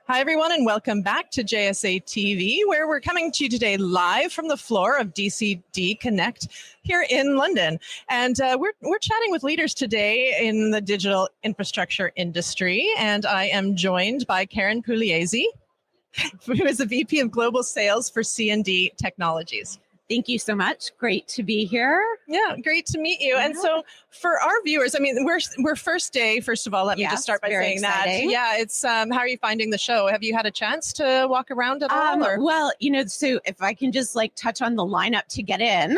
Hi, everyone, and welcome back to JSA TV, where we're coming to you today live from the floor of C&D Connect here in London. And we're chatting with leaders today in the digital infrastructure industry. And I am joined by Karen Pugliese, who is the VP of Global Sales for C&D Technologies. Thank you so much. Great to be here. Yeah, great to meet you. And so for our viewers, I mean, we're first day, first of all, let me just start by saying exciting. that. Yeah, it's how are you finding the show? Have you had a chance to walk around at all? Well, so if I can just touch on the lineup to get in,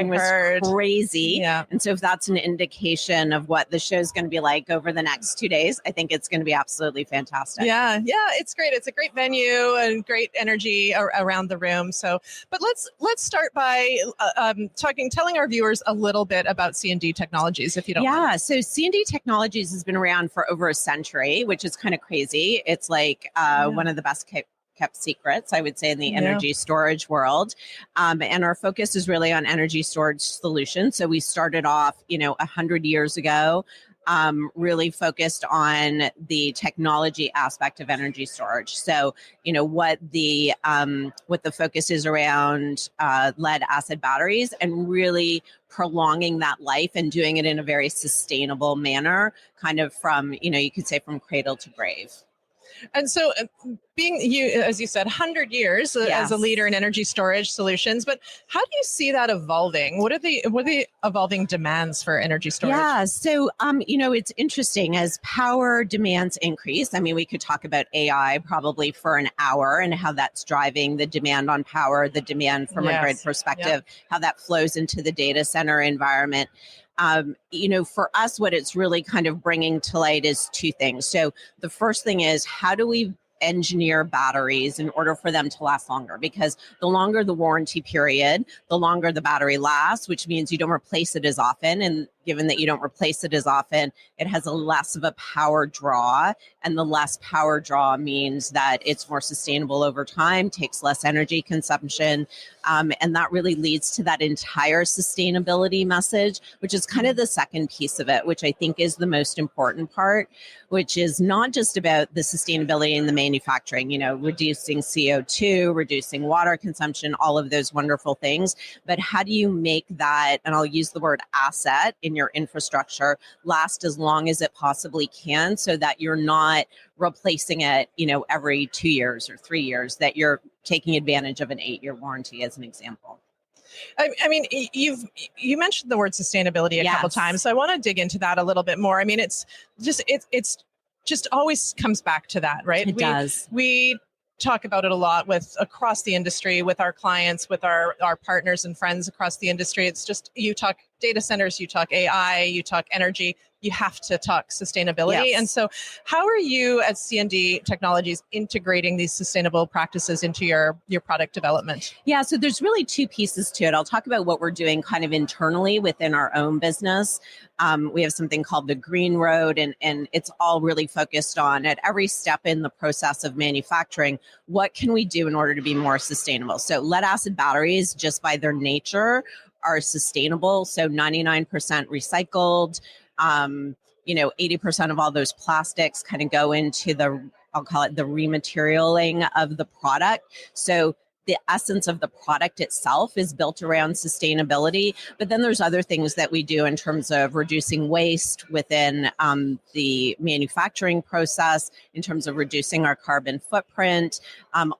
was crazy. Yeah. And so if that's an indication of what the show's going to be like over the next 2 days, I think it's going to be absolutely fantastic. Yeah, it's great. It's a great venue and great energy around the room. So, but let's start by telling our viewers a little bit about C&D Technologies, if you don't mind. Yeah, so C&D Technologies has been around for over a century, which is kind of crazy. It's one of the best kept secrets, I would say, in the energy storage world. And our focus is really on energy storage solutions. So we started off, 100 years ago, really focused on the technology aspect of energy storage. So, what the focus is around lead acid batteries and really prolonging that life and doing it in a very sustainable manner, kind of from, you could say from cradle to grave. And so being you, as you said, 100 years as a leader in energy storage solutions, but how do you see that evolving? What are the evolving demands for energy storage? Yeah, so, it's interesting as power demands increase. I mean, we could talk about AI probably for an hour and how that's driving the demand on power, the demand from a grid perspective, how that flows into the data center environment. For us, what it's really kind of bringing to light is two things. So the first thing is, how do we engineer batteries in order for them to last longer? Because the longer the warranty period, the longer the battery lasts, which means you don't replace it as often. And given that you don't replace it as often, it has a less of a power draw. And the less power draw means that it's more sustainable over time, takes less energy consumption. And that really leads to that entire sustainability message, which is kind of the second piece of it, which I think is the most important part, which is not just about the sustainability in the manufacturing, reducing CO2, reducing water consumption, all of those wonderful things. But how do you make that, and I'll use the word asset in your infrastructure, last as long as it possibly can, so that you're not replacing it, every 2 years or 3 years, that you're taking advantage of an 8-year warranty as an example. I mean, you mentioned the word sustainability a couple times, so I want to dig into that a little bit more. I mean, it's just always comes back to that, right? It does. We talk about it a lot across the industry, with our clients, with our partners and friends across the industry. It's just, you talk data centers, you talk AI, you talk energy, you have to talk sustainability. Yes. And so how are you at C&D Technologies integrating these sustainable practices into your product development? Yeah, so there's really two pieces to it. I'll talk about what we're doing kind of internally within our own business. We have something called the Green Road, and it's all really focused on, at every step in the process of manufacturing, what can we do in order to be more sustainable? So lead acid batteries, just by their nature, are sustainable. So 99% recycled. 80% of all those plastics kind of go into I'll call it the rematerialing of the product. So the essence of the product itself is built around sustainability. But then there's other things that we do in terms of reducing waste within the manufacturing process, in terms of reducing our carbon footprint.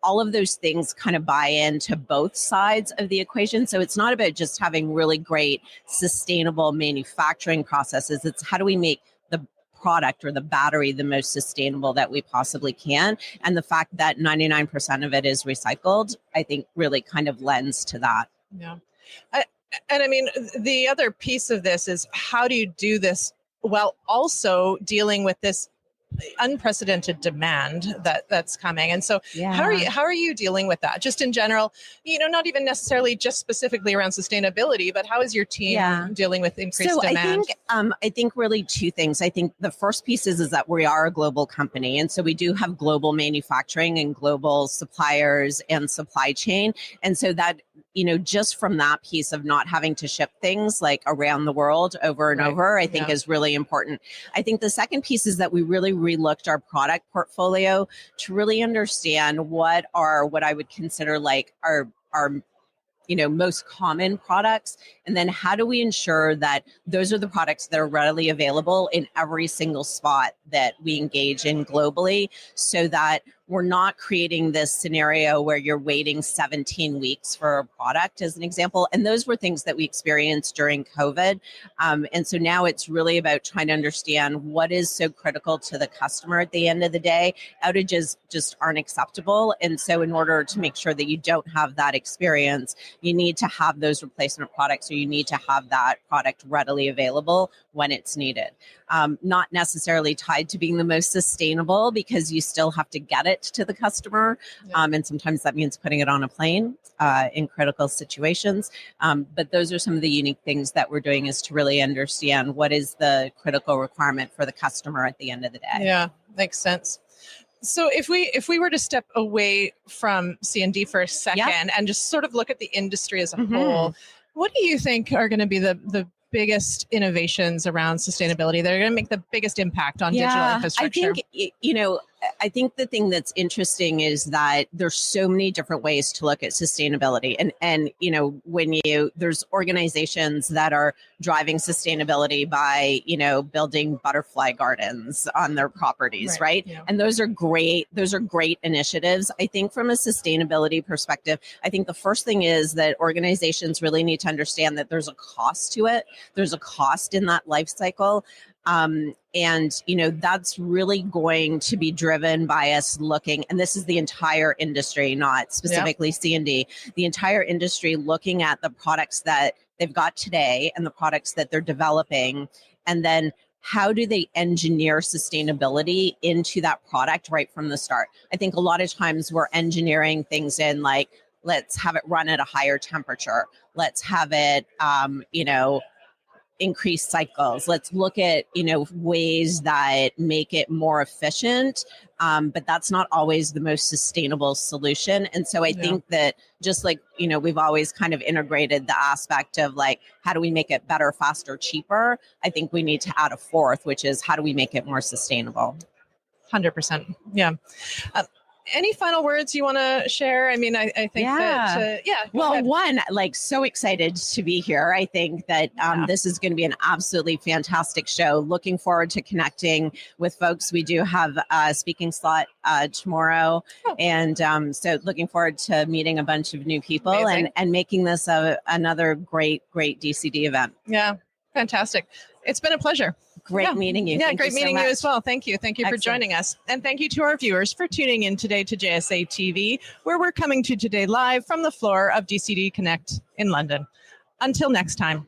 All of those things kind of buy into both sides of the equation. So it's not about just having really great sustainable manufacturing processes. It's how do we make the product or the battery the most sustainable that we possibly can. And the fact that 99% of it is recycled, I think really kind of lends to that. Yeah. And I mean, the other piece of this is, how do you do this while also dealing with this unprecedented demand that's coming? And so how are you dealing with that, just in general, not even necessarily just specifically around sustainability, but how is your team dealing with increased demand? I think really two things. I think the first piece is that we are a global company, and so we do have global manufacturing and global suppliers and supply chain, and so that just from that piece of not having to ship things like around the world over and over, I think is really important. I think the second piece is that we really relooked our product portfolio to really understand what I would consider like our most common products. And then how do we ensure that those are the products that are readily available in every single spot that we engage in globally, so that we're not creating this scenario where you're waiting 17 weeks for a product, as an example. And those were things that we experienced during COVID. And so now it's really about trying to understand what is so critical to the customer at the end of the day. Outages just aren't acceptable. And so in order to make sure that you don't have that experience, you need to have those replacement products, or you need to have that product readily available when it's needed. Not necessarily tied to being the most sustainable, because you still have to get it to the customer. And sometimes that means putting it on a plane in critical situations. But those are some of the unique things that we're doing, is to really understand what is the critical requirement for the customer at the end of the day. Yeah, makes sense. So if we were to step away from C&D for a second and just sort of look at the industry as a whole, what do you think are going to be the biggest innovations around sustainability that are going to make the biggest impact on digital infrastructure? I think the thing that's interesting is that there's so many different ways to look at sustainability. And when there's organizations that are driving sustainability by, building butterfly gardens on their properties, right? Yeah. And those are great initiatives. I think from a sustainability perspective, I think the first thing is that organizations really need to understand that there's a cost to it. There's a cost in that life cycle. And that's really going to be driven by us looking, and this is the entire industry, not specifically C&D, the entire industry looking at the products that they've got today and the products that they're developing, and then how do they engineer sustainability into that product right from the start. I think a lot of times we're engineering things in like, let's have it run at a higher temperature. Let's have it, increased cycles. Let's look at, ways that make it more efficient. But that's not always the most sustainable solution. And so I think that just like, we've always kind of integrated the aspect of like, how do we make it better, faster, cheaper? I think we need to add a fourth, which is how do we make it more sustainable? 100%. Yeah. Any final words you want to share? I mean, I think that, Well, ahead. One, so excited to be here. I think that this is going to be an absolutely fantastic show. Looking forward to connecting with folks. We do have a speaking slot tomorrow. And so looking forward to meeting a bunch of new people and making this another great DCD event. Yeah, fantastic. It's been a pleasure. Great meeting you. Yeah, great meeting you as well. Thank you. Thank you for joining us. And thank you to our viewers for tuning in today to JSA TV, where we're coming to you today live from the floor of DCD Connect in London. Until next time.